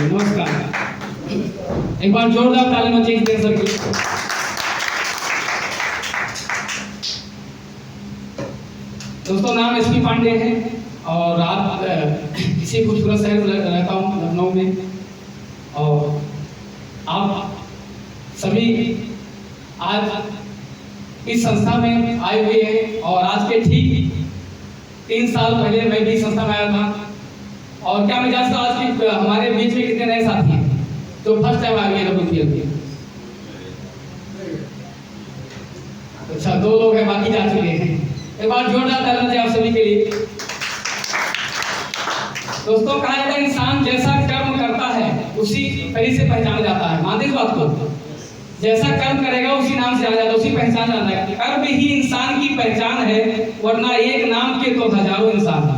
नमस्कार। एक बार जोरदार ताली बजाइए सर की। दोस्तों, नाम एसपी पांडे है और आप इसी खूबसूरत शहर में रहता हूँ, लखनऊ में। और आप सभी आज इस संस्था में आए हुए हैं और आज के ठीक 3 साल पहले मैं भी संस्था में आया था। और क्या मैं जानता हूँ आज की हमारे बीच में कितने नए साथी हैं तो फर्स्ट टाइम आ गए हैं? अच्छा, 2 लोग हैं, बाकी जा चुके हैं। एक बार जोरदार ताली बजाइए आप सभी के लिए। दोस्तों, कहा जाता है इंसान जैसा कर्म करता है उसी तरीके से पहचाना जाता है। मानते इस बात को? जैसा कर्म करेगा उसी नाम से जाना जाता है, उसी पहचान जाता है। कर्म ही इंसान की पहचान है, वरना एक नाम के तो हजारों इंसान हैं।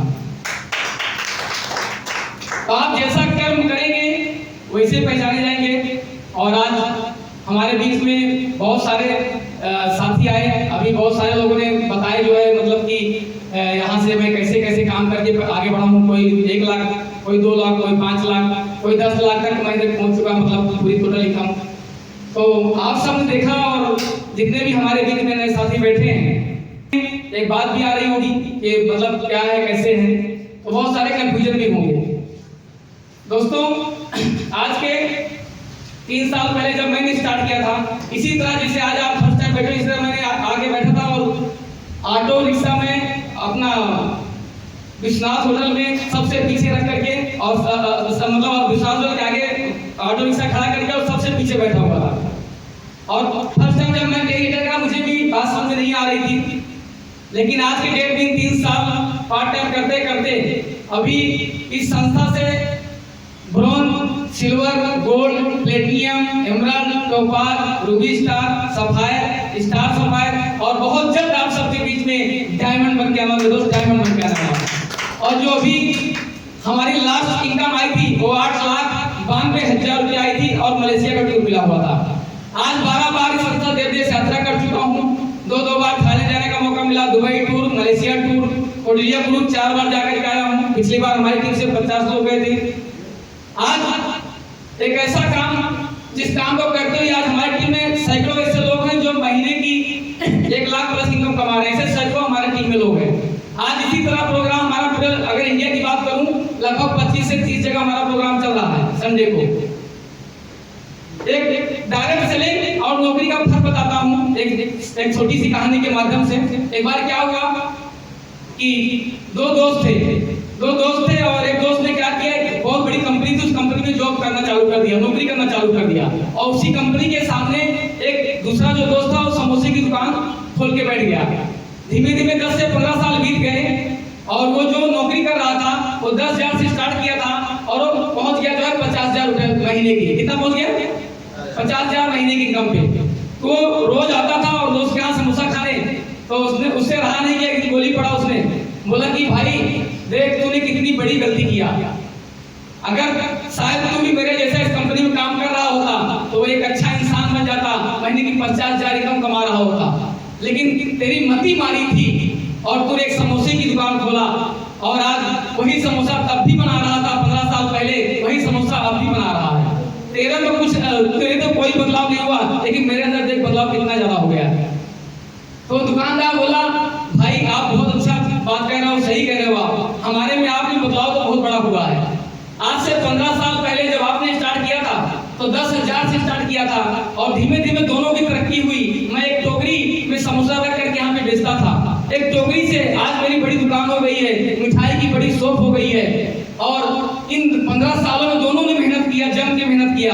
तो आप जैसा कर्म करेंगे वैसे पहचाने जाएंगे। और आज हमारे बीच में बहुत सारे साथी आए। अभी बहुत सारे लोगों ने बताया जो है, मतलब कि यहाँ से मैं कैसे कैसे काम करके आगे बढ़ा हूँ। कोई 1 लाख, कोई 2 लाख, कोई 5 लाख, कोई 10 लाख तक मैं पहुँच चुका, मतलब पूरी टोटल इनकम। तो आप सब ने देखा और जितने भी हमारे बीच में नए साथी बैठे हैं, एक बात भी आ रही होगी कि मतलब क्या है, कैसे है, तो बहुत सारे कंफ्यूजन भी होंगे। दोस्तों, आज के 3 साल पहले जब मैंने स्टार्ट किया था, इसी तरह जैसे आज आप फर्स्ट टाइम बैठे, इस तरह मैंने आगे बैठा था और ऑटो रिक्शा में अपना विश्वनाथ होटल में सबसे पीछे रख करके और मतलब विश्वनाथ होटल के आगे ऑटो रिक्शा खड़ा करके और सबसे पीछे बैठा हुआ था। और फर्स्ट टाइम जब मैं डेलीटर का, मुझे भी बात समझ नहीं आ रही थी। लेकिन आज के डेट में 3 साल पार्ट टाइम करते करते अभी इस संस्था से bronze, silver, gold, platinum, emerald, topaz, Ruby star, sapphire, star sapphire और बहुत जल्द आप सबके बीच में डायमंड बन के आना, दोस्त डायमंड बन के आना। और जो अभी हमारी लास्ट इनकम आई थी वो 8,92,000 रुपये आई थी और मलेशिया का टूर मिला हुआ था। आज 12 बार इस संस्था देश यात्रा कर चुका हूँ। 2 बार थाईलैंड जाने का मौका मिला, Dubai tour, Malaysia tour, Australia tour 4 बार जाकर आया हूँ। पिछली बार हमारी टीम से 50 लोग गए थे। आज एक ऐसा काम, जिस काम को करते हुए आज हमारी टीम में सैकड़ों ऐसे लोग हैं जो महीने की 1 लाख प्लस इनकम कमा रहे हैं। ऐसे सैकड़ों हमारी टीम में लोग हैं। आज इसी तरह प्रोग्राम हमारा, अगर इंडिया की बात करूं, लगभग 25 से 30 जगह हमारा प्रोग्राम चल रहा है। संडे को एक डायरेक्ट सेलिंग और नौकरी का फर्क बताता हूं एक छोटी सी कहानी के माध्यम से। एक बार क्या हुआ कि 2 दोस्त थे और एक दोस्त ने क्या किया, बहुत बड़ी कंपनी थी, उस कंपनी में जॉब करना चालू कर दिया, नौकरी करना चालू कर दिया। और उसी कंपनी के सामने एक दूसरा जो दोस्त था वो समोसे की दुकान खोल के बैठ गया। धीमे धीमे 10 से 15 साल बीत गए और वो जो नौकरी कर रहा था वो 10,000 से स्टार्ट किया था और वो पहुंच गया जो है 50,000 रुपए महीने की। कितना पहुंच गया? 50,000 महीने की इनकम पे। तो रोज आता था और दोस्त के यहाँ समोसा खाने, तो उससे रहा नहीं गया कि गोली पड़ा। उसने बोला कि भाई देख, तूने कितनी बड़ी गलती किया। अगर शायद तू भी मेरे जैसा इस कंपनी में काम कर रहा होता तो वो एक अच्छा इंसान बन जाता, महीने की 50,000 इनकम कमा रहा होता। लेकिन तेरी मती मारी थी और तूने एक समोसे की दुकान खोला और आज वही समोसा तब भी बना रहा था 15 साल पहले, वही समोसा अब भी बना रहा है। तेरे तो कोई बदलाव नहीं हुआ, लेकिन मेरे अंदर देख बदलाव कितना ज्यादा हो गया है। तो दुकानदार बोला, भाई आप बहुत अच्छा बात कह रहे हो, सही कह रहे हो आप, हमारे में आप में बदलाव तो बहुत बड़ा हुआ है। आज से 15 साल पहले जब आपने स्टार्ट किया था तो 10,000 से स्टार्ट किया था और धीमे धीमे दोनों की तरक्की हुई। मैं एक टोकरी में समोसा रख करके यहाँ पे बेचता था, एक टोकरी से आज मेरी बड़ी दुकान हो गई है, मिठाई की बड़ी शॉप हो गई है। और इन 15 सालों में दोनों ने मेहनत किया, जम के मेहनत किया।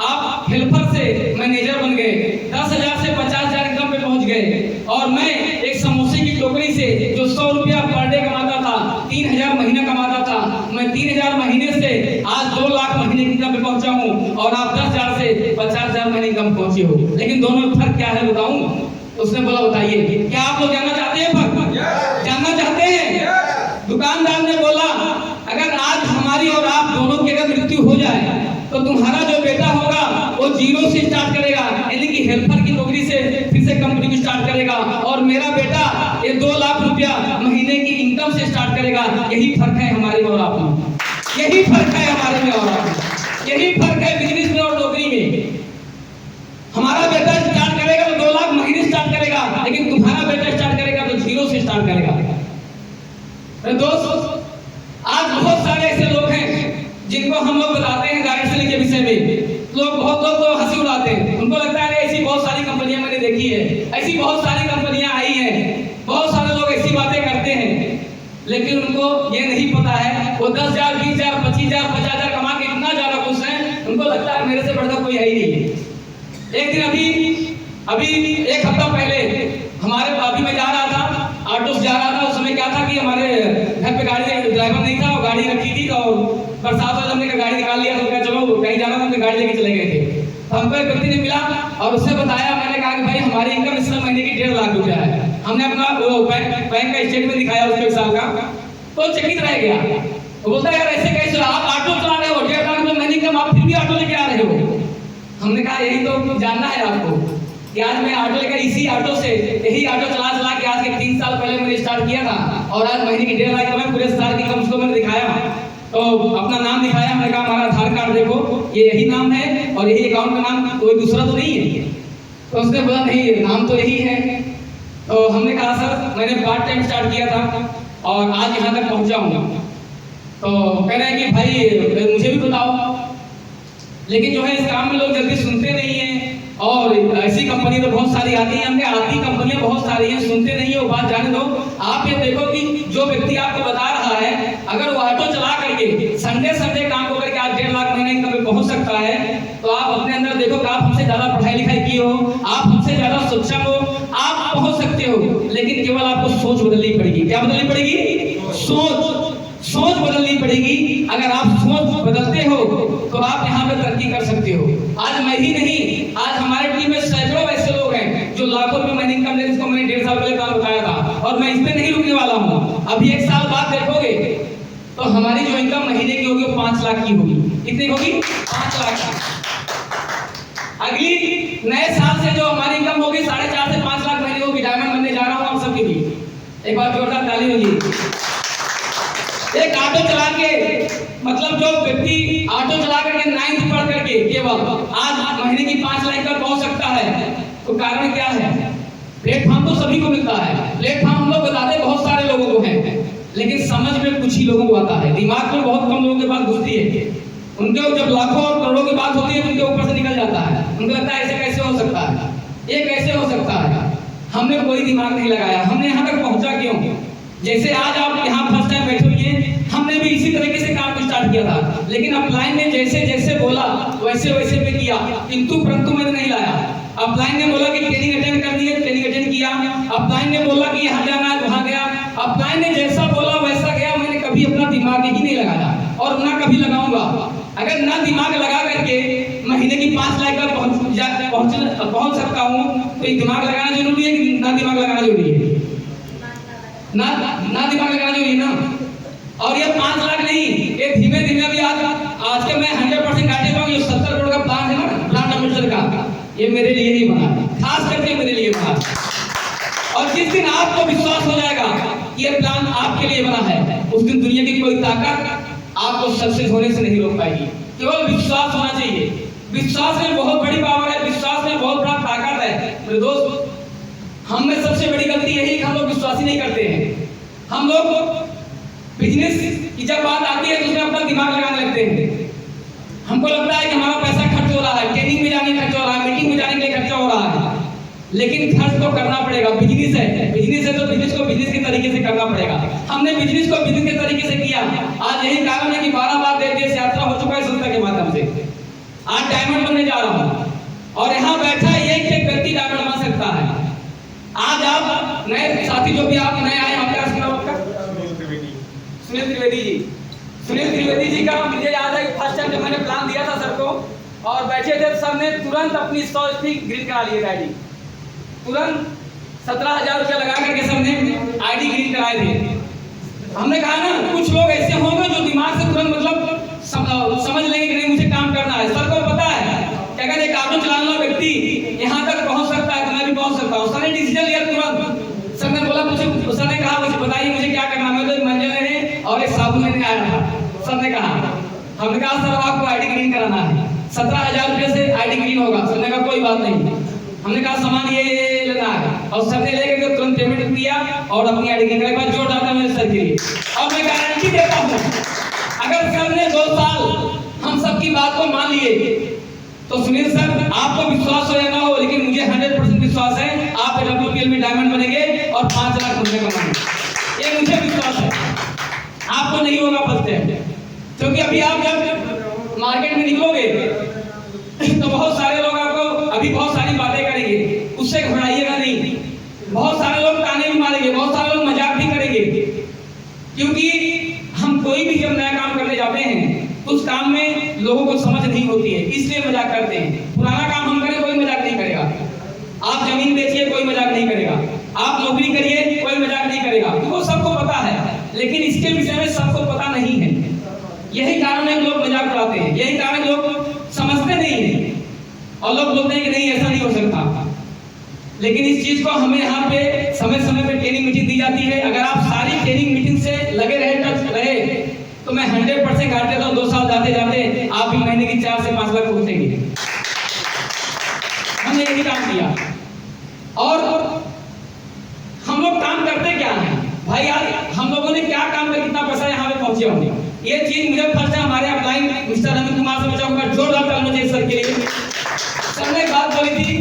आप हेल्पर से मैनेजर बन गए, 10,000 से 50,000 इनकम पे पहुंच गए। और मैं एक समोसे की टोकरी से जो 100 रुपया पर डे कमाता था, 3,000 महीना कमाता था, मैं 3,000 महीने से आज 2 लाख महीने की इनकम पे पहुंचा हूं और आप 10,000 से 50,000 महीने इनकम पहुंचे हो। लेकिन दोनों में फर्क क्या है बताऊं? उसने बोला, बताइए, क्या आप लोग जानना चाहते हैं फर्क? जानना चाहते हैं? दुकानदार ने बोला, अगर आज हमारी और आप दोनों की अगर मृत्यु हो जाए तो तुम्हारा जो बेटा होगा वो 0 से स्टार्ट करेगा, यानी कि हेल्पर की नौकरी से फिर से कंपनी को स्टार्ट करेगा। और मेरा बेटा ये 2 लाख रुपया महीने की इनकम से स्टार्ट करेगा। यही फर्क है हमारे में और आप में, यही फर्क है हमारे में और आप में। यही फर्क है बिजनेस में और नौकरी में। हमारा बेटा स्टार्ट करेगा तो 2 लाख महीने स्टार्ट करेगा, लेकिन तुम्हारा बेटा स्टार्ट करेगा तो 0 से स्टार्ट करेगा। दोस्त, आज बहुत सारे ऐसे लोग हैं जिनको हम लोग बताते हैं गाइड सेलिंग के विषय में, बहुत लोग तो हंसी उड़ाते हैं। उनको लगता है ऐसी बहुत सारी कंपनियां मैंने देखी है, ऐसी बहुत सारी कंपनियां आई हैं, बहुत सारे लोग ऐसी बातें करते हैं, लेकिन उनको ये नहीं पता है वो 10,000, 20,000, 25,000, 50,000 कमा के इतना ज्यादा खुश हैं, उनको लगता है मेरे से बढ़कर कोई है ही नहीं। एक दिन अभी 1 हफ्ता पहले हमारे अभी मैं जा रहा था, ऑटो से जा रहा था। उस समय क्या था कि हमारे घर पे गाड़ी ड्राइवर नहीं था और गाड़ी रखी थी, और बरसात वाले हमने गाड़ी निकाल लिया तो क्या चलो कहीं जाना था तो गाड़ी लेके चले गए थे। तो हमको एक व्यक्ति ने मिला और उससे बताया, मैंने कहा कि भाई हमारी इनकम इस महीने की 1.5 लाख रुपया है। हमने अपना बैंक का स्टेटमेंट दिखाया उसके 1 साल का, तो चकित रह गया। वो बोलता है यार ऐसे कैसे आप ऑटो चला रहे हो, 1.5 लाख रुपये महीने इनकम, आप फिर भी ऑटो लेके आ रहे हो। हमने कहा यही तो जानना है आपको कि आज मैं ऑटो लेकर इसी ऑटो से यही ऑटो चला के आज के 3 साल पहले मैंने स्टार्ट किया था, और आज महीने की 1.5 लाख कमाई, पूरे साल की इनकम उसको मैंने दिखाया। तो अपना नाम दिखाया, मैंने कहा हमारा आधार कार्ड देखो, ये यही नाम है और यही अकाउंट का नाम, कोई दूसरा तो नहीं है। तो उसने बोला नहीं नाम तो यही है। तो हमने कहा सर मैंने पार्ट टाइम स्टार्ट किया था और आज यहाँ तक पहुँचा हूँ। तो कह रहे हैं कि भाई मुझे भी बताओ, लेकिन जो है इस काम में लोग जल्दी सुनते नहीं हैं, और ऐसी कंपनी तो बहुत सारी आती हैं, हमने आती कंपनियां बहुत सारी हैं, सुनते नहीं है वो बात जाने दो। आप ये देखो कि जो व्यक्ति आपको बता रहा है, अगर वो ऑटो चला करके संडे काम को करके आज 1.5 लाख महीने इनकम पे पहुंच सकता है, तो आप अपने अंदर देखो कि आप हमसे ज्यादा पढ़ाई लिखाई किए हो, आप हमसे ज्यादा सक्षम हो, आप पहुंच सकते हो, लेकिन केवल आपको सोच बदलनी पड़ेगी। क्या बदलनी पड़ेगी? सोच बदलनी पड़ेगी। अगर आप सोच बदलते हो तो आप यहाँ पे तरक्की कर सकते हो। आज मैं ही नहीं, आज हमारे टीम में सैकड़ों ऐसे लोग हैं जो लाखों रुपए महीने इनकम लेते, जिसको मैंने 1.5 साल पहले काम बताया था, और मैं इस पे नहीं रुकने वाला हूँ। अभी 1 साल बाद देखोगे तो हमारी जो इनकम महीने की होगी वो 5 लाख की होगी। कितनी होगी? 5 लाख की। अगली नए साल से जो हमारी इनकम होगी 4.5 से 5 लाख महीने होगी। डायमंड बनने जा रहा हूँ आप सबके लिए। एक बार जोरदार ताली होगी। एक ऑटो चला के, मतलब जो व्यक्ति ऑटो चला करके 9th पढ़ करके केवल आज महीने की 5 लाख पर पहुंच सकता है, तो कारण क्या है? प्लेटफॉर्म तो सभी को मिलता है, प्लेटफॉर्म हम लोग बताते बहुत सारे लोगों को है, लेकिन समझ में कुछ ही लोगों को आता है, दिमाग में बहुत कम लोगों के पास घुसती है। उनके जब लाखों और करोड़ों की बात होती है तो उनके ऊपर से निकल जाता है, उनको लगता है ऐसे कैसे हो सकता है, ये कैसे हो सकता है। हमने कोई दिमाग नहीं लगाया, हमने यहाँ तक पहुंचा क्यों? जैसे आज आप यहाँ फर्स्ट टाइम बैठे हुए, हमने भी इसी तरीके से काम स्टार्ट किया था, लेकिन अपलाइन ने जैसे जैसे बोला वैसे वैसे पे किया, किंतु परंतु मैंने नहीं लाया। अपलाइन ने बोला कि ट्रेनिंग अटेंड करनी है, ट्रेनिंग अटेंड किया। अपलाइन ने बोला कि यहाँ जाना है, वहाँ गया। अपलाइन ने जैसा बोला वैसा गया। मैंने कभी अपना दिमाग ही नहीं लगाया और ना कभी लगाऊंगा। अगर ना दिमाग लगा करके महीने की 5 लाख तक पहुंच सकता हूँ, तो दिमाग लगाना जरूरी है कि ना दिमाग लगाना जरूरी है? ना दिमाग लगाना जरूरी है ना। और ये 5 लाख नहीं, ये धीमे धीमे भी आज के मैं 100% गारंटी दूंगा, ये 70 करोड़ का प्लान है ना, प्लान अमृतसर का, ये मेरे लिए ही बना, खास करके मेरे लिए बना। और जिस दिन आपको विश्वास हो जाएगा ये प्लान आपके लिए बना है, उस दिन दुनिया की कोई ताकत आपको सक्सेस होने से नहीं रोक पाएगी। केवल विश्वास होना चाहिए। विश्वास में बहुत बड़ी पावर है, विश्वास में बहुत बड़ा ताकत है। मेरे दोस्त, हम में सबसे बड़ी गलती यही कि हम लोग विश्वास ही नहीं करते हैं। हम लोग बिजनेस की जब बात आती है तो उसमें अपना दिमाग लगाने लगते हैं। हमको लगता है कि हमारा पैसा खर्च हो रहा है, ट्रेनिंग में जाने खर्च हो रहा है, मीटिंग में जाने के लिए खर्चा हो रहा है, लेकिन खर्च तो करना पड़ेगा। बिजनेस है तो बिजनेस को बिजनेस के तरीके से करना पड़ेगा। हमने बिजनेस को बिजनेस के तरीके से किया। आज यही कारण है कि 12 बार देश यात्रा हो चुका है संस्था के माध्यम से। आज डायमंड बनने जा रहा हूँ और यहाँ बैठा एक व्यक्ति डायमंड बन सकता है। आज आप नए साथी जो भी आप नए आए, क्या नाम आपका? सुनील त्रिवेदी जी। सुनील त्रिवेदी जी का मुझे याद है कि फर्स्ट टाइम जब मैंने प्लान दिया था सर को और बैठे थे, सर ने तुरंत अपनी 100 स्पीड ग्रीन करा लिए आईडी। तुरंत 17,000 रुपया लगा करके सर ने आईडी ग्रीन कराए थे। हमने कहा ना कुछ लोग ऐसे होंगे जो दिमाग से तुरंत मतलब समझ लेंगे कि नहीं मुझे काम करना है। सर को पता है कि अगर एक ऑटो चलाने वाला व्यक्ति यहाँ तक पहुँच सकता है तो मैं भी पहुँच सकता हूँ। सर ने डिसीजन लिया तुरंत। सर ने बोला मुझे, सर ने कहा मुझे बताइए मुझे क्या करना है। मैं तो मंजिल लेने और एक साबुन लेने आया था। सर ने कहा हमने कहा सर आपको आईडी ग्रीन कराना है, 17,000 रुपये से आईडी ग्रीन होगा। सर ने कहा कोई बात नहीं। हमने कहा सामान ये लेना है, और सर ने लेकर के तुरंत पेमेंट किया और अपनी आईडी ग्रीन कराने के बाद जोड़ डाला मेरे सर के लिए। और मैं गारंटी देता हूँ अगर सर ने 2 साल हम सबकी बात को मान लिए तो सुनील सर आपको विश्वास हो या ना हो, लेकिन मुझे 100% विश्वास है आप WPL में डायमंड बनेंगे और 5 लाख रुपए कमाएंगे। ये मुझे विश्वास है, आपको नहीं होगा फर्स्ट टाइम। क्योंकि अभी आप जब मार्केट में निकलोगे तो बहुत सारे लोग आपको अभी बहुत सारी बातें करेंगे, उससे घबराइएगा नहीं। बहुत सारे लोग ताने भी मारेंगे, बहुत सारे लोग मजाक भी करेंगे, क्योंकि हम कोई भी जब नया काम करने जाते हैं उस काम में लोगों को समझ नहीं होती है, इसलिए मजाक करते हैं। पुराना काम हम करें कोई मजाक नहीं करेगा, आप जमीन बेचिए कोई मजाक नहीं करेगा, आप नौकरी करिए कोई मजाक नहीं करेगा, वो सबको पता है। लेकिन इसके विषय में सबको पता नहीं है, यही कारण है लोग मजाक उड़ाते हैं, यही कारण लोग समझते नहीं है और लोग बोलते हैं कि नहीं ऐसा नहीं हो सकता। लेकिन इस चीज को हमें यहाँ पे समय समय पे ट्रेनिंग मीटिंग दी जाती है। अगर आप सारी ट्रेनिंग मीटिंग से लगे रहे टच रहे तो मैं 100% गारंटी देता हूँ 2 साल जाते जाते आप भी महीने की 4 से 5 लाख पहुंचेंगे। हमने यही काम किया। और हम लोग काम करते क्या है भाई यार, हम लोगों ने क्या काम कर कितना पैसा यहाँ पे पहुंचे होंगे, ये चीज मुझे फर्स्ट है हमारे अपलाइन मिस्टर अमित कुमार से बचा होगा, जोरदार तालियां चाहिए सर के लिए। सर ने बात बोली थी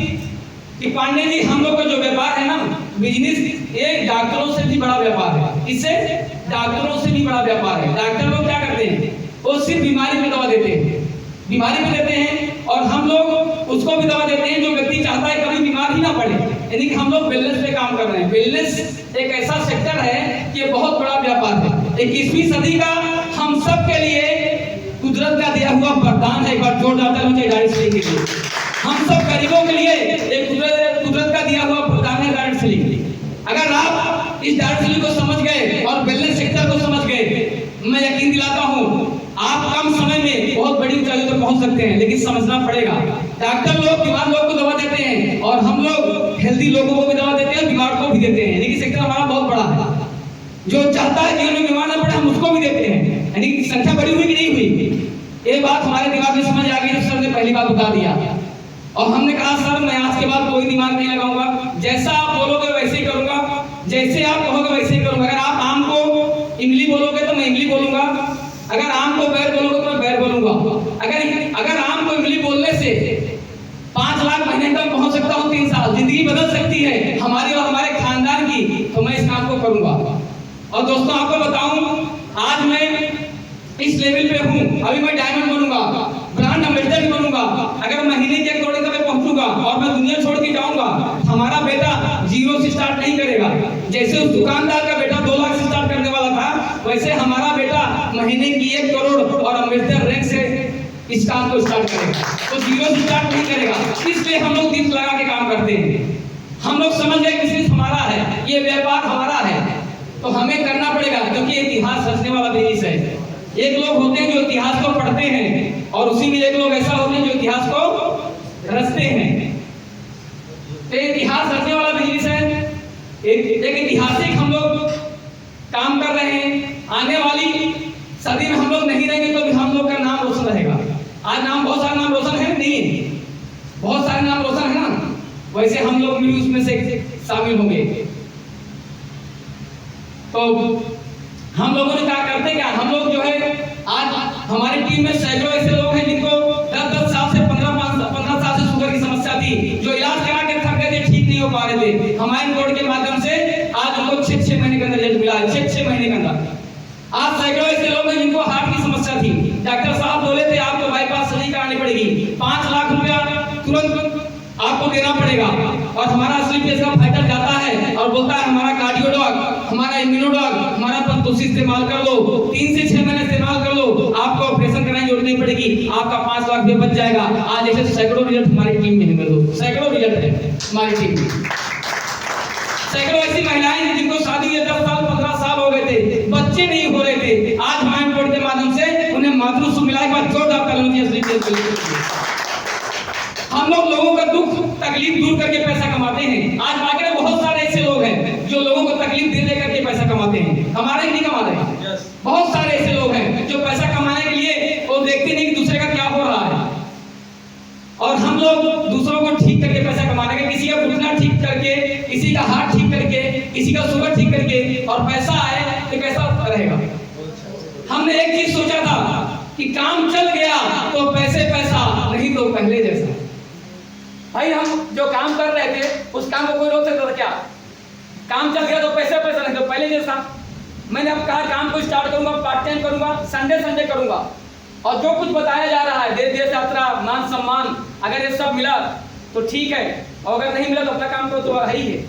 कि पांडे जी हम लोग का जो व्यापार है ना बिजनेस, ये डॉक्टरों से भी बड़ा व्यापार है, इससे डॉक्टरों से भी बड़ा व्यापार है। डॉक्टर लोग क्या करते हैं, वो सिर्फ बीमारी पे दवा देते हैं, बीमारी पे देते हैं, और हम लोग उसको भी दवा देते हैं जो व्यक्ति चाहता है कभी बीमार ही ना पड़े। यानी कि हम लोग वेलनेस पे काम कर रहे हैं। वेलनेस एक ऐसा सेक्टर है कि ये बहुत बड़ा व्यापार है। 21वीं सदी का हम सब के लिए कुदरत का दिया हुआ वरदान है। एक बार जोर डालता हूं डायरेक्ट सेलिंग के लिए, हम सब गरीबों के लिए एक कुदरत का दिया हुआ वरदान है डायरेक्ट सेलिंग। अगर आप इस डायरेक्ट सेलिंग को समझ गए और वेलनेस सेक्टर को समझ गए, मैं यकीन दिलाता हूं आप कम समय में बहुत बड़ी ऊंचाई तक पहुंच सकते हैं। लेकिन समझना पड़ेगा, डॉक्टर लोग बीमार लोग को दवा देते हैं और हम लोग हेल्दी लोगों को भी दवा देते हैं, बीमार को भी देते हैं। लेकिन सेक्टर हमारा बहुत बड़ा है, जो चाहता है कि उन्हें बीमार ना पड़े हम उसको भी देते हैं। यानी संख्या बड़ी हुई कि नहीं हुई, ये बात हमारे दिमाग में समझ आ गई जब सर ने पहली बार बता दिया। और हमने कहा सर मैं आज के बाद कोई दिमाग नहीं लगाऊंगा, जैसा आप बोलोगे वैसे ही करूंगा, जैसे आप कहोगे वैसे ही करूंगा। अगर आप आम को इमली बोलोगे तो मैं इमली बोलूंगा, अगर आम को बैर बोलोगे तो मैं बैर बोलूंगा। अगर आम को इमली बोलने से 5 लाख महीने तक पहुंच सकता हूं, 3 साल जिंदगी बदल सकती है हमारी और हमारे खानदान की, तो मैं इस काम को करूंगा। और दोस्तों आपको बताऊं, आज मैं इस लेवल पे हूं, अभी मैं डायमंड बनूंगा, ब्रांड एम्बेसडर भी बनूंगा। अगर महीने के 1 करोड़ तक पहुंचूंगा और मैं दुनिया छोड़ के जाऊंगा, हमारा बेटा 0 से स्टार्ट नहीं करेगा। जैसे उस दुकानदार का बेटा 2 लाख से स्टार्ट करने वाला था, वैसे हमारा बेटा महीने की 1 करोड़ और एम्बेसडर रैंक से इस काम को स्टार्ट करेगा। तो 0 से स्टार्ट नहीं करेगा, इसलिए हम लोग दिल लगा के काम करते हैं। हम लोग समझ गए बिजनेस हमारा है, ये व्यापार हमारा है, तो हमें करना पड़ेगा, क्योंकि इतिहास रचने वाला बिजनेस है। एक लोग होते हैं जो इतिहास को पढ़ते हैं और उसी में एक लोग ऐसा होते हैं जो इतिहास को रचते हैं। तो इतिहास रचने वाला बिजनेस है, एक ऐतिहासिक हम लोग काम कर रहे हैं। आने वाली सदी में हम लोग नहीं रहेंगे तो भी हम लोग का नाम रोशन रहेगा। आज नाम बहुत सारे नाम रोशन है नहीं, बहुत सारे नाम रोशन है ना, वैसे हम लोग भी उसमें से शामिल होंगे। तो हम लोगों ने क्या करते क्या, हम लोग जो है आज हमारी टीम में सैकड़ों ऐसे लोग हैं जिनको 10-10 साल से 15 साल से शुगर की समस्या थी, जो इलाज करा के थक गए थे, ठीक नहीं हो पा रहे थे। हमारे बोर्ड के माध्यम से आज उनको 6 महीने के अंदर रिजल्ट मिला है, 6 महीने के अंदर। आज सैकड़ों ऐसे लोग हैं जिनको हार्ट की समस्या थी, डॉक्टर साहब बोले थे आपको बाईपास सर्जरी करानी पड़ेगी, 5 लाख रुपया तुरंत आपको देना पड़ेगा। और हमारा असली पेश का फाइटर जाता है और बोलता है हमारा कार्डियो डॉग, हमारा इम्यूनो डॉग, हमारा पंतुसी इस्तेमाल कर लो, 3 से 6 महीने इस्तेमाल कर लो, आपको ऑपरेशन कराने की जरूरत नहीं पड़ेगी, आपका 5 लाख रुपये बच जाएगा। आज ऐसे सैकड़ों रिजल्ट हमारी टीम में है, सैकड़ों रिजल्ट है हमारी टीम में। सैकड़ों ऐसी महिलाएं जिनको शादी के 10 साल 15 साल हो गए थे, बच्चे नहीं हो रहे थे, आज हमारे बोर्ड के माध्यम से उन्हें मातृत्व मिला के बाद जोरदार तालियां असली हम लोग लोगों का दुख तकलीफ दूर करके पैसा कमाते हैं। आज मार्केट में बहुत सारे ऐसे लोग हैं जो लोगों को तकलीफ दे दे करके पैसा कमाते हैं, हमारे नहीं कमा रहे हैं। बहुत सारे ऐसे लोग हैं जो पैसा कमाने के लिए वो हमने एक चीज सोचा था कि काम चल गया तो पैसे पैसा, नहीं तो पहले जैसा। भाई हम जो काम कर रहे थे उस काम को कोई रोक सकता था क्या? काम चल गया तो पैसे पैसा, नहीं तो पहले जैसा। मैंने अब कहा काम को स्टार्ट करूंगा, पार्ट टाइम करूंगा, संडे करूंगा, और जो कुछ बताया जा रहा है देश यात्रा, मान सम्मान, अगर ये सब मिला तो ठीक है, और अगर नहीं मिला तो अपना काम तो है ही है।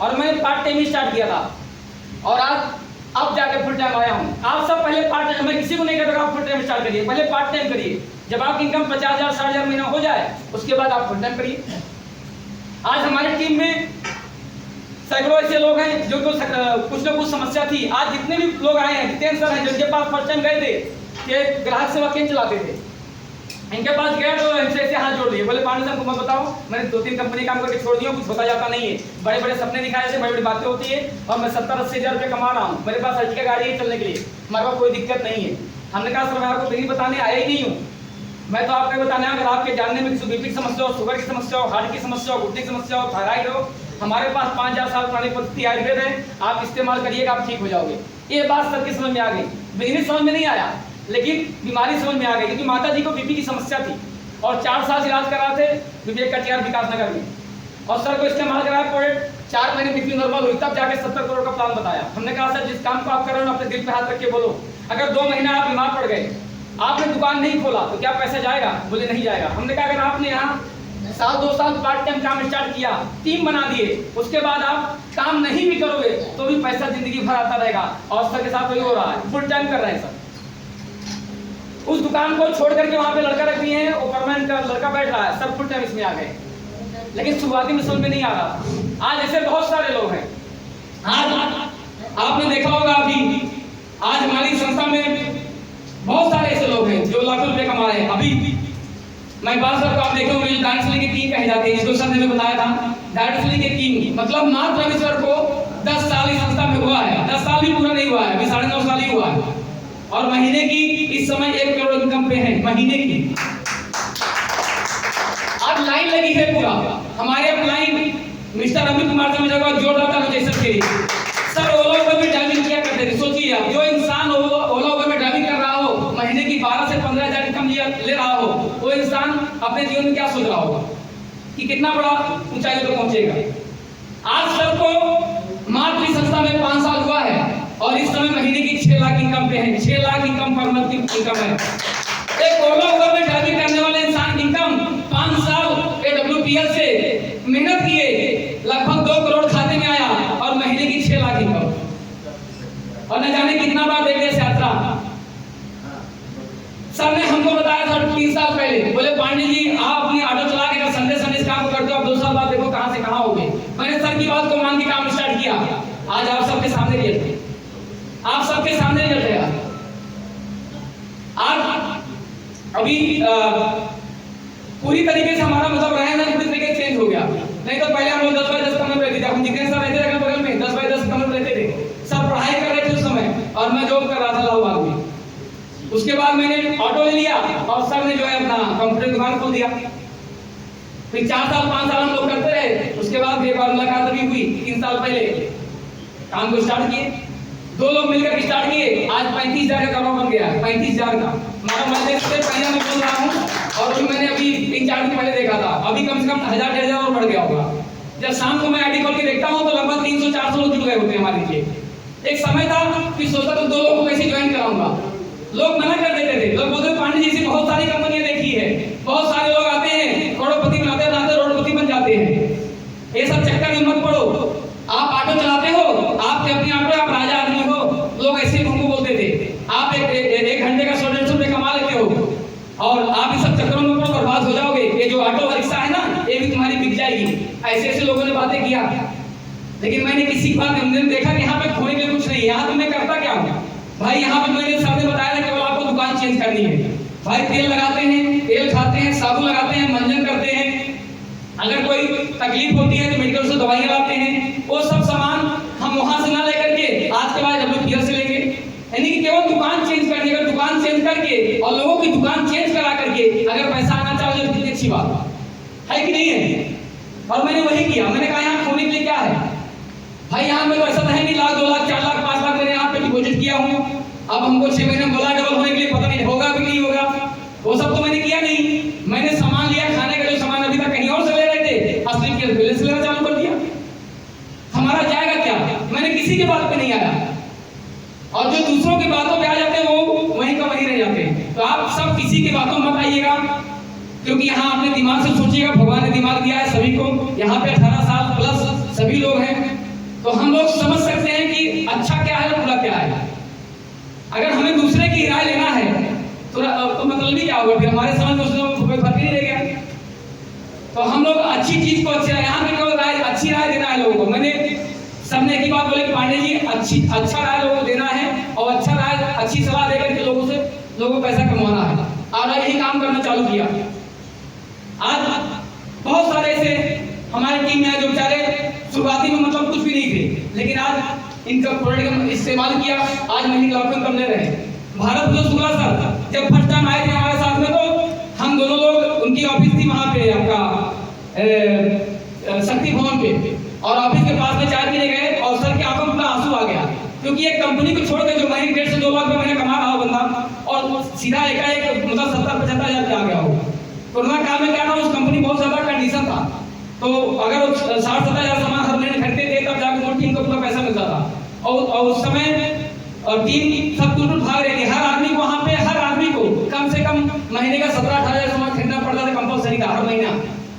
और मैंने पार्ट टाइम ही स्टार्ट किया था, और आज अब जाके फुल टाइम आया हूँ। आप सब पहले पार्ट टाइम, मैं किसी को नहीं कहता आप फुल टाइम स्टार्ट करिए, पहले पार्ट टाइम करिए। जब आपकी इनकम 50,000 60,000 महीना हो जाए उसके बाद आप फुल टाइम करिए। आज हमारी टीम में सैकड़ों ऐसे लोग हैं जो कुछ ना कुछ समस्या थी। आज जितने भी लोग आए हैं, जितने सर हैं जिनके पास फर्स्ट टाइम गए थे कि ग्राहक सेवा केंद्र चलाते थे, इनके पास गया तो इनसे ऐसे हाथ जोड़ दिए, बोले पांडे साहब को मैं बताओ, मैंने 2-3 कंपनी काम करके छोड़ दिया, कुछ होता जाता नहीं है, बड़े बड़े सपने दिखाए थे, बड़ी बड़ी बातें होती है, और मैं 70-80 हज़ार रुपये कमा रहा हूँ, मेरे पास अर्टिगा गाड़ी है चलने के लिए, हमारे पास कोई दिक्कत नहीं है। हमने कहा सर मैं आपको नहीं बताने आया ही नहीं हूँ, मैं तो आपको बताना अगर आपके जानने में किसी बीपी की समस्या हो, शुगर की समस्या हो, हार्ट की समस्या हो, घुटने की समस्या हो, थायराइड हो, हमारे पास 5000 साल पुरानी पद्धति आयुर्वेद है, आप इस्तेमाल करिएगा, आप ठीक हो जाओगे। ये बात सबकी समझ में आ गई, बिजनेस समझ में नहीं आया लेकिन बीमारी समझ में आ गई, क्योंकि माता जी को बीपी की समस्या थी और 4 साल इलाज करा थे विवेक कटियार विकास नगर में, और सर को इस्तेमाल कराया प्रोडक्ट, 4 महीने बीपी नॉर्मल हुई, तब जाके 70 करोड़ का प्लान बताया। हमने कहा सर जिस काम को आप कर रहे हो अपने दिल पे हाथ रख के बोलो, अगर 2 महीना आप बीमार पड़ गए, आपने दुकान नहीं खोला तो क्या पैसा जाएगा? बोले नहीं जाएगा। हमने कहा अगर आपने यहाँ 1-2 साल पार्ट टाइम काम स्टार्ट किया, टीम बना दिए, उसके बाद आप काम नहीं भी करोगे तो भी पैसा जिंदगी भर आता रहेगा, और सर के साथ वही हो रहा है, फुल टाइम कर रहे हैं सर। उस दुकान को छोड़ करके वहां पे लड़का रख दिए हैं, वो परमानेंट का लड़का बैठ रहा है, सब फुल टाइम इसमें आ गए, लेकिन शुरुआती में समझ में नहीं आ रहा। आज ऐसे बहुत सारे लोग हैं। आज आपने देखा होगा अभी आज हमारी संस्था में बहुत सारे ऐसे लोग हैं जो लाखों रुपए कमा रहे हैं। अभी मैं बात सर को आप देखे होंगे, डायरेक्टली के किंग कहे जाते हैं, इसको सर ने बताया था, डायरेक्टली के किंग मतलब मात्र अभी सर को 10 साल इस संस्था में हुआ है, 10 साल भी पूरा नहीं हुआ है, अभी 9.5 साल ही हुआ है, और महीने की इस समय 1 करोड़ इनकम पे है महीने की। आज लाइन लगी है पूरा, हमारे अब लाइन मिस्टर अमित कुमार से मुझे जोड़ रहा था जैसे के लिए सर ओला उबर में ड्राइविंग किया करते थे। सोचिए आप, जो इंसान ओला उबर में ड्राइविंग कर रहा हो, महीने की 12 से 15 हज़ार इनकम ले रहा हो, वो इंसान अपने जीवन में क्या सोच रहा होगा कि कितना बड़ा ऊंचाई पर पहुंचेगा। आज सर को मात्र इस संस्था में 5 साल हुआ है और इस समय महीने की 6 लाख इनकम पे है, 6 लाख इनकम पर मंथ की इनकम है। एक ओला उबर में ड्राइविंग करने वाले इंसान की इनकम 5 साल AWPL से मेहनत किए लगभग 2 करोड़ खाते में आया और महीने की 6 लाख इनकम, और न जाने कितना बार देख लिया यात्रा। सर ने हमको बताया था 3 साल पहले, बोले पांडे जी आप अपनी ऑटो चला के संडे काम करते हो, आप 2 साल बाद देखो कहां से कहां हो गए। मैंने सर की बात को मान के काम स्टार्ट किया, आज आप सबके सामने रिजल्ट है, आप सबके सामने रिजल्ट है। आज अभी पूरी तरीके से हमारा मतलब रहना पूरी तरीके से चेंज हो गया। नहीं तो पहले हम लोग 10 बाय 10 कमरे में रहते थे, हम जितने सर रहते थे बगल में 10 बाय 10 कमरे में रहते थे, सब पढ़ाई कर रहे थे उस समय, और मैं जॉब कर रहा था इलाहाबाद में। उसके बाद मैंने ऑटो ले लिया और सर ने जो है अपना कंप्यूटर दुकान खोल दिया। फिर 4 साल 5 साल हम लोग करते रहे, उसके बाद एक बार मुलाकात भी हुई 3 साल पहले, काम को स्टार्ट किए, 2 लोग मिलकर स्टार्ट किए, आज 35,000 का कारोबार बन गया, 35,000 का। मैं पहले मैं बोल रहा हूँ, और अभी मैंने अभी 3-4 दिन पहले देखा था, अभी कम से कम 1000-1500 और बढ़ गया होगा। जब शाम को मैं आईडी खोल के देखता हूँ तो लगभग 300-400 लोग जुड़ गए होते हैं हमारे लिए। एक समय था कि सोचता तो 2 लोगों को कैसे ज्वाइन कराऊंगा, लोग मना कर देते थे, लोग बोलते पांडे जी से बहुत सारी कंपनियां देखी है, बहुत सारे लोग आते हैं करोड़पति बनाते बनाते रोडपति बन जाते हैं। ये सब चक्कर में मत पड़ो, आप ऑटो चलाते हो, आपके अपने आप में आप राजा आदमी हो, लोग ऐसे हमको बोलते थे। आप एक घंटे का 100-150 रुपये कमा लेते हो और आप इस सब चक्करों में बर्बाद हो जाओगे। ये जो ऑटो रिक्शा है ना, ये भी तुम्हारी बिक जाएगी। ऐसे ऐसे लोगों ने बातें किया, लेकिन मैंने किसी की बात हमने देखा कि यहाँ पे खोने के लिए कुछ नहीं है। यहाँ तो मैं करता क्या हूँ भाई, यहाँ पे मैंने सर ने बताया केवल आपको दुकान चेंज करनी है भाई, तेल लगाते हैं, तेल खाते हैं, साबुन लगाते हैं, मंजन करते हैं, अगर कोई तकलीफ होती है तो मेडिकल से दवाइयाँ लाते हैं, वो सब सामान हम वहां से ना लेकर के आज के बाद WPL से लेंगे। यानी कि केवल दुकान चेंज करनी, अगर दुकान चेंज करके और लोगों की दुकान चेंज करा करके अगर पैसा आना चाहिए तो कितनी अच्छी बात है कि नहीं है। और मैंने वही किया, मैंने कहा यहाँ खोने के लिए क्या है भाई, यहाँ में तो ऐसा है नहीं 1 लाख 2 लाख 4 लाख 5 लाख मैंने यहाँ पे डिपॉजिट किया हूँ, अब हमको 6 महीने बोला डबल होने के लिए, पता नहीं होगा भी नहीं होगा। वो सब तो मैंने किया नहीं। मैंने सामान लिया, खाने का जो सामान अभी तक कहीं और से ले रहे थे, असली के बिल से लेना चालू कर दिया। हमारा जाएगा क्या? मैंने किसी की बात पे नहीं आया, और जो दूसरों की बातों पे आ जाते हैं वो वहीं का वहीं रह जाते हैं। तो आप सब किसी की बातों मत आइएगा, क्योंकि यहाँ अपने दिमाग से सोचिएगा। भगवान ने दिमाग दिया है सभी को, यहाँ पे 18 साल प्लस सभी लोग हैं, तो हम लोग समझ सकते हैं कि अच्छा क्या है और बुरा क्या है। अगर हमें दूसरे की राय लेना है तो मतलब ही क्या होगा, फिर हमारे समझ में कोई फर्क नहीं रह गया। तो हम लोग अच्छी चीज को अच्छा, यहाँ पे केवल राय, अच्छी राय देना है लोगों को। मैंने सबने एक ही बात बोले कि पांडे जी अच्छा राय लोगों को देना है, और अच्छा राय, अच्छी सलाह देकर के लोगों को पैसा कमाना है, और यही काम करना चालू किया। आज बहुत सारे ऐसे हमारी टीम में है जो बेचारे शुरुआती में मतलब कुछ भी नहीं थे, लेकिन आज इनका प्रोडक्ट का इस्तेमाल किया, आज महीने लाखों कम ले रहे हैं। भारत जो शुक्ला सर जब फर्स्ट टाइम आए थे हमारे साथ में, तो हम दोनों लोग, उनकी ऑफिस थी वहाँ पे आपका शक्ति भवन पे, और ऑफिस के पास में चाय पीने गए, और सर के आंखों में आंसू आ गया, क्योंकि एक कंपनी को छोड़कर जो महीने 1.5 से 2 लाख रुपए कमा रहा हो बंदा, और सीधा एकाएक मतलब 70-75 हजार पे आ गया हो। कोरोना काल में क्या था, उस कंपनी बहुत ज्यादा कंडीशन था, तो अगर 60-70 हजार सामान हर महीने खरीदते थे, तब जाकर वो टीम को पूरा पैसा मिलता था। और उस समय टीम सब टूट भाग रही थी। हर आदमी को वहाँ पे, हर आदमी को कम से कम महीने का 17-18 हजार सामान खरीदना पड़ता था, कंपलसरी था हर महीना।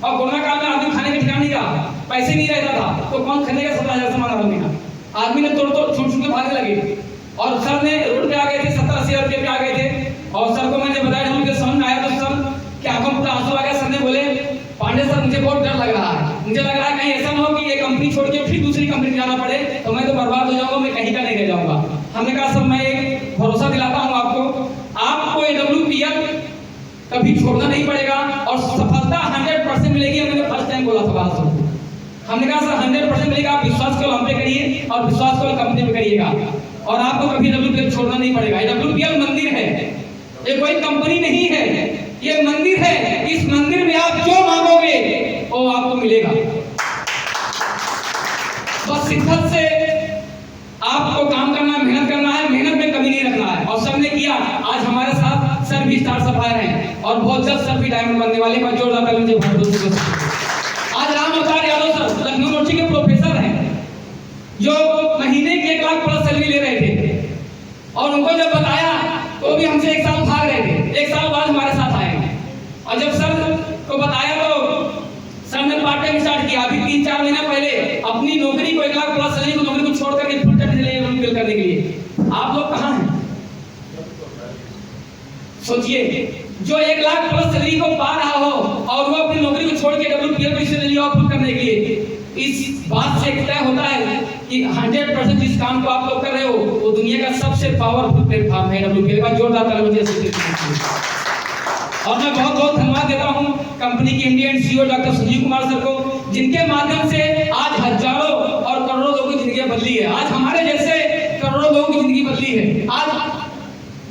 और कोरोना काल में आदमी खाने के ठिकाने नहीं था, पैसे नहीं रहता था, तो कौन खरीदेगा 17 हजार सामान हर महीना? आदमी ने तोड़ छूट के भागने लगे, और सर ने रोड पे आ गए थे, 70-80 हजार रुपये पे आ गए थे, और सर को मैंने बताया, उनके समझ में आया, तो सर के आंखों में आंसू आ गया। सर ने बोले, पांडे सर मुझे बहुत डर लग रहा है, मुझे लग रहा है कहीं ऐसा ना हो कि ये कंपनी छोड़ के फिर दूसरी कंपनी में जाना पड़े, तो मैं तो बर्बाद हो जाऊंगा, मैं कहीं का नहीं रह जाऊंगा। हमने कहा सर मैं एक भरोसा दिलाता हूँ आपको AWPL कभी छोड़ना नहीं पड़ेगा, और सफलता 100% मिलेगी। हमने फर्स्ट टाइम बोला था बात सबको, हमने कहा सर 100% मिलेगा, आप विश्वास केवल हम पे करिए, और विश्वास केवल कंपनी पे करिएगा, और आपको कभी AWPL छोड़ना नहीं पड़ेगा। AWPL मंदिर है, ये कोई कंपनी नहीं है, ये मंदिर है। इस मंदिर में आप जो मांगोगे वो आपको मिलेगा। बस शिद्दत से आपको काम करना है, मेहनत करना है, मेहनत में कमी नहीं रखना है, और सर ने किया। आज हमारे साथ सर भी स्टार सप्लायर हैं, और बहुत जल्द सर भी डायमंड बनने वाले हैं। जोरदार ताली मुझे आज राम अवतार यादव सर लखनऊ यूनिवर्सिटी के प्रोफेसर हैं, जो महीने की 1 लाख प्लस सैलरी ले रहे थे, और उनको जब बताया तो भी हमसे 1 साल भाग रहे थे। 1 साल बाद हमारे साथ आए, और जब सर को बताया तो सर ने पार्ट टाइम स्टार्ट किया। अभी 3-4 महीना पहले अपनी नौकरी को 1 लाख प्लस सैलरी को नौकरी को छोड़ करके फुल टाइम बिल करने के लिए। आप लोग कहाँ हैं? सोचिए, जो 1 लाख प्लस सैलरी को पा रहा हो, और वो अपनी नौकरी को छोड़ के AWPL पैसे ले लिया फुल करने के लिए, इस बात से तय होता है कि 100% जिस काम को आप लोग कर रहे हो वो दुनिया का सबसे पावरफुल प्लेटफॉर्म है AWPL का। जोरदार ताली मुझे। और मैं बहुत बहुत धन्यवाद देता हूं कंपनी के MD and CEO doctor Sanjeev Kumar sir को, जिनके माध्यम से आज हजारों और करोड़ों लोगों की जिंदगी बदली है। आज हमारे जैसे करोड़ों लोगों की जिंदगी बदली है। आज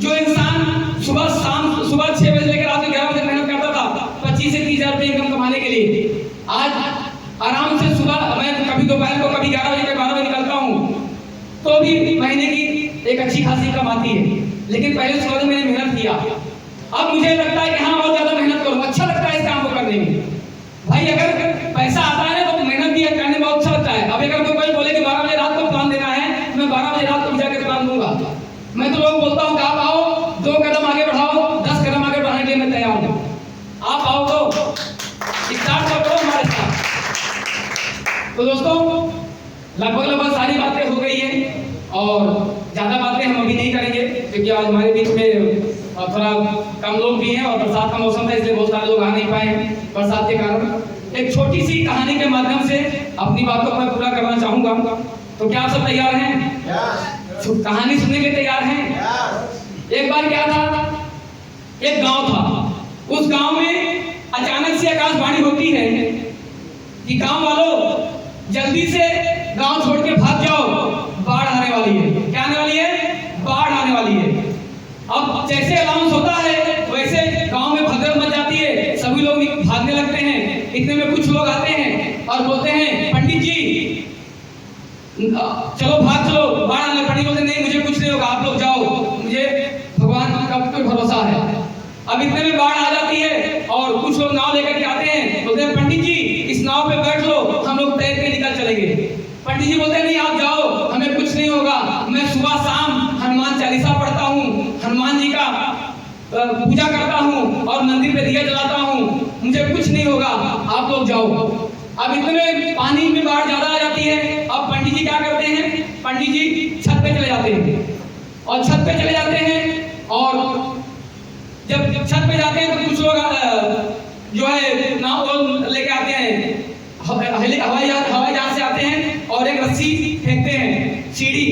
जो इंसान सुबह 6 बजे लेकर रात 11 बजे मेहनत करता था 25 से 30 हजार रुपये इनकम कमाने के लिए, आज आराम से सुबह मैं कभी दोपहर को कभी 11 बजे 12 बजे निकलता हूँ, तो भी महीने की एक अच्छी खासी इनकम आती है। लेकिन पहले सुबह मैंने मेहनत किया, अब मुझे लगता है कि हाँ और ज्यादा मेहनत करूँ, अच्छा लगता है इस काम को करने में। भाई अगर पैसा आता है ना तो मेहनत भी करने में अच्छा लगता है। अब अगर कोई बोले कि 12 बजे रात को प्लान देना है, मैं 12 बजे रात को जाकर प्लान दूंगा। मैं तो लोग बोलता हूँ कि आप आओ, 2 कदम आगे बढ़ाओ, 10 कदम आगे बढ़ाने के लिए मैं तैयार हूँ। आप आओ तो स्टार्ट करो हमारे साथ। तो दोस्तों लगभग सारी बातें हो गई है, और ज्यादा बातें हम अभी नहीं करेंगे, क्योंकि आज हमारे बीच में थोड़ा कम लोग भी हैं, और बरसात का मौसम था इसलिए बहुत सारे लोग आ नहीं पाए हैं बरसात के कारण। एक छोटी सी कहानी के माध्यम से अपनी बातों को मैं पूरा करना चाहूंगा। तो क्या आप सब तैयार हैं? कहानी सुनने के तैयार हैं? एक बार क्या था, एक गांव था। उस गांव में अचानक से आकाशवाणी होती है कि गांव वालों जल्दी से गांव छोड़ के भाग जाओ, बाढ़ आने वाली है। क्या आने वाली है? बाढ़ आने वाली है। अब जैसे अनाउंस होता है वैसे गांव में भगदड़ मच जाती है, सभी लोग भागने लगते हैं। इतने में कुछ लोग आते हैं और बोलते हैं पंडित जी चलो भाग चलो, बाढ़ आने। पंडित बोलते नहीं मुझे कुछ नहीं होगा, आप लोग जाओ, मुझे अब इतने में बाढ़ आ जाती है और कुछ लोग नाव लेकर के आते हैं, बोलते हैं पंडित जी इस नाव पे बैठ लो, हम लोग तैर के निकल चलेंगे। पंडित जी बोलते हैं नहीं आप जाओ, हमें कुछ नहीं होगा, मैं सुबह शाम हनुमान चालीसा पढ़ता हूँ, हनुमान जी का पूजा करता हूँ और मंदिर पे दिया जलाता हूँ, मुझे कुछ नहीं होगा, आप लोग जाओ। अब इतने पानी में बाढ़ ज्यादा आ जाती है। अब पंडित जी क्या करते हैं, पंडित जी छत पे चले जाते हैं और छत पे चले जाते हैं और जब छत पे जाते हैं तो कुछ लोग जो है नाव लेके आते हैं, हवाई जहाज से आते हैं और एक रस्सी फेंकते हैं, सीढ़ी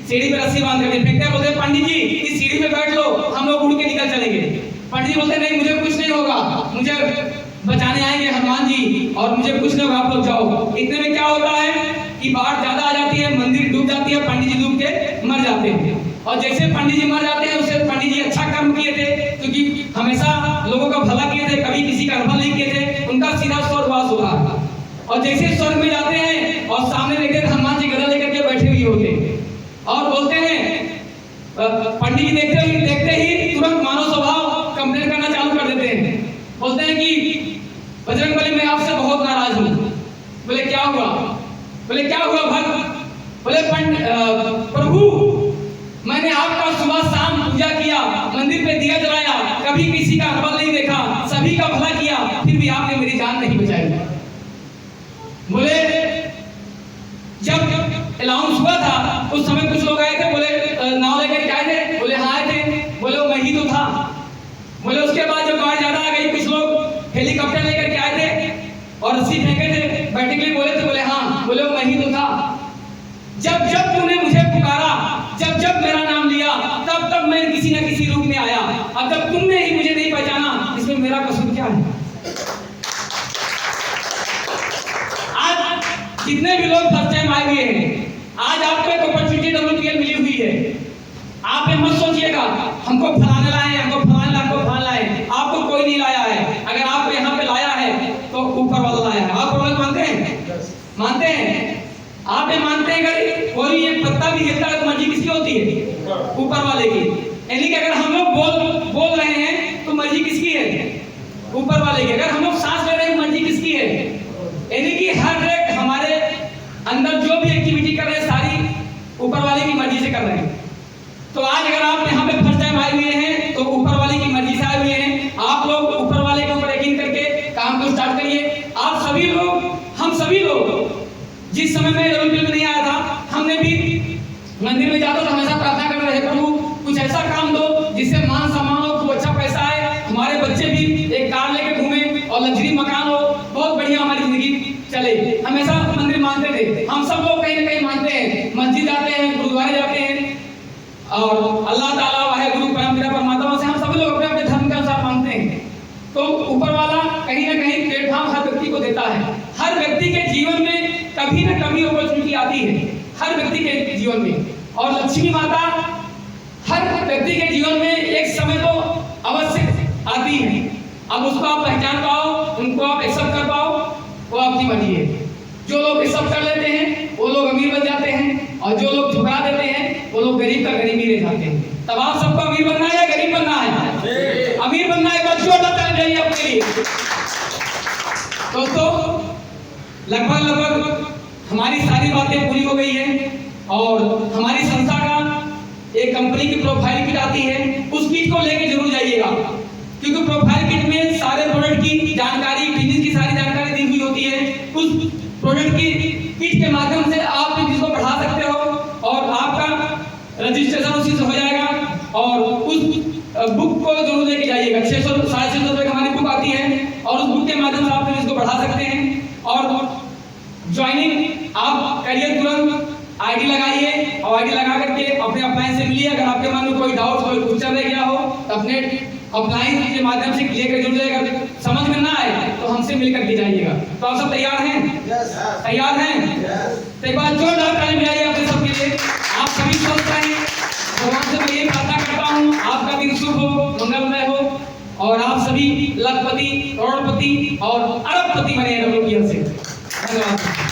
पे रस्सी बांध करके फेंकते हैं, बोलते हैं पंडित जी इस सीढ़ी पे बैठ लो, हम लोग उड़ के निकल चलेंगे। पंडित जी बोलते हैं नहीं मुझे कुछ नहीं होगा, मुझे बचाने आएंगे हनुमान जी और मुझे कुछ नहीं होगा, आप लोग जाओ। इतने में क्या होता है कि बाढ़ ज्यादा आ जाती है, मंदिर डूब जाती है, पंडित जी डूब के मर जाते हैं। और जैसे पंडित जी मर जाते हैं उससे पंडित जी अच्छा कर्म किए थे, क्योंकि हमेशा लोगों का भला किए थे, कभी किसी का अनबल नहीं किए थे, उनका सीधा स्वर्गवास होगा। और जैसे स्वर्ग में जाते हैं और सामने देखते हैं हनुमान जी गदा लेकर के बैठे हुए होते और बोलते हैं, पंडित जी देखते ही तुरंत मानव स्वभाव कंप्लेन करना चालू कर देते हैं, बोलते हैं कि बजरंगबली मैं आपसे बहुत नाराज हूँ। बोले क्या हुआ? बोले क्या हुआ भक्त? बोले प्रभु मैंने आपका सुबह शाम पूजा किया, मंदिर पे दिया जलाया, कभी किसी का अनबल नहीं देखा, सभी का भला किया, फिर भी आपने मेरी जान नहीं बचाई। बोले जब अनाउंस हुआ था उस समय कुछ लोग आए थे, बोले नाव लेकर आए थे, बोले हाँ आए थे, बोले वो मैं ही तो था। बोले उसके बाद जब बाढ़ ज्यादा आ गई कुछ लोग हेलीकॉप्टर लेकर के आए थे और रस्सी फेंके थे, बैठने के लिए बोले थे, बोले हाँ, बोले वो मैं ही तो था। जब जब तूने मुझे पुकारा, जब जब मेरा नाम लिया, तब तब मैं किसी न किसी रूप में आया, अब जब तुमने ही मुझे नहीं पहचाना इसमें मेरा कसूर क्या है? आज जितने भी लोग फर्स्ट टाइम आए हुए हैं, आज आपको एक अपॉर्चुनिटी WPL मिली हुई है। आप ये मत सोचिएगा हमको फलाने लाए, हमको फलाने लाए, आपको कोई नहीं लाया है। अगर आपको यहाँ पे लाया है तो ऊपर वाला लाया है। आप लोग मानते हैं? मानते हैं? आप ये मानते हैं अगर कोई एक पत्ता भी हिलता है तो मर्जी किसकी होती है? ऊपर वाले की। यानी कि अगर हम लोग बोल रहे हैं तो मर्जी किसकी है? ऊपर वाले की। अगर हम लोग सांस ले रहे हैं मर्जी किसकी है? यानी कि हर एक हमारे अंदर जो भी एक्टिविटी कर रहे हैं सारी ऊपर वाले की मर्जी से कर रहे हैं। तो आज अगर आप यहाँ पे फर्स्ट टाइम आए हुए हैं तो ऊपर वाले की मर्जी से आए हुए हैं। आप लोग ऊपर वाले के ऊपर यकीन करके काम को स्टार्ट करिए। आप सभी लोग, हम सभी लोग, जिस समय मैं WPL में नहीं आया था, हमने भी मंदिर में जाता तो हमेशा प्रार्थना कर रहे, प्रभु कुछ ऐसा काम दो जिससे मान सम्मान हो, खूब अच्छा पैसा आए, हमारे बच्चे भी एक कार लेकर घूमे और लग्जरी मकान हो, बहुत बढ़िया हमारी जिंदगी चले। हमेशा मंदिर मानते थे, हम सब लोग कहीं ना कहीं मानते हैं, मस्जिद जाते हैं, गुरुद्वारे जाते हैं और अल्लाह ताला वाहेगुरु परम पिता परमात्मा से हम सभी लोग अपने अपने धर्म के अनुसार मानते हैं। तो ऊपर वाला कहीं ना कहीं प्लेटफॉर्म हर व्यक्ति को देता है। हर व्यक्ति के जीवन में कभी न कभी अपॉर्चुनिटी आती है, हर व्यक्ति के जीवन में। और लक्ष्मी माता हर व्यक्ति के जीवन में एक समय तो अवश्य आती है। अब उसको आप पहचान पाओ, उनको आप एक्सेप्ट कर पाओ, वो आपकी मर्जी है। जो लोग एक्सेप्ट कर लेते हैं वो लोग अमीर बन जाते हैं और जो लोग ठुकरा देते हैं वो लोग गरीब का गरीब ही रह जाते हैं। तब आप सबको अमीर बनना है या गरीब बनना है? अमीर बनना है, बच्चों चल जाइए अपने लिए। दोस्तों लगभग हमारी सारी बातें पूरी हो गई हैं और हमारी संस्था का एक कंपनी की प्रोफाइल किट आती है, उस किट को लेके जरूर जाइएगा, क्योंकि प्रोफाइल किट में सारे प्रोडक्ट की जानकारी, बिजनेस की सारी जानकारी दी हुई होती है। उस प्रोडक्ट की किट के माध्यम से आप बिजनेस को बढ़ा सकते हो और आपका रजिस्ट्रेशन उसी से हो जाएगा। और उस बुक को जरूर लेके जाइएगा। 600-650 रुपए की हमारी बुक आती है और उस बुक के माध्यम से आप बिजनेस को बढ़ा सकते हैं। और ज्वाइनिंग आप करिए, तुरंत आईडी लगाइए और आईडी लगा करके अपने अपलाइन से मिलिए। अगर आपके मन में कोई डाउट, कोई क्वेश्चन रह गया हो तो अपने अपलाइन के माध्यम से क्लियर कर जुड़ जाएगा। समझ में ना आए तो हमसे मिलकर के जाइएगा। तो आप सब तैयार हैं? तैयार हैं? तो एक बार जोरदार ताली बजाइए अपने सबके लिए। आप सभी स्वस्थ रहें, भगवान से मैं ये प्रार्थना करता हूँ आपका दिन शुभ हो, मंगलमय हो और आप सभी लखपति, करोड़पति और अरबपति बने WPL से। धन्यवाद।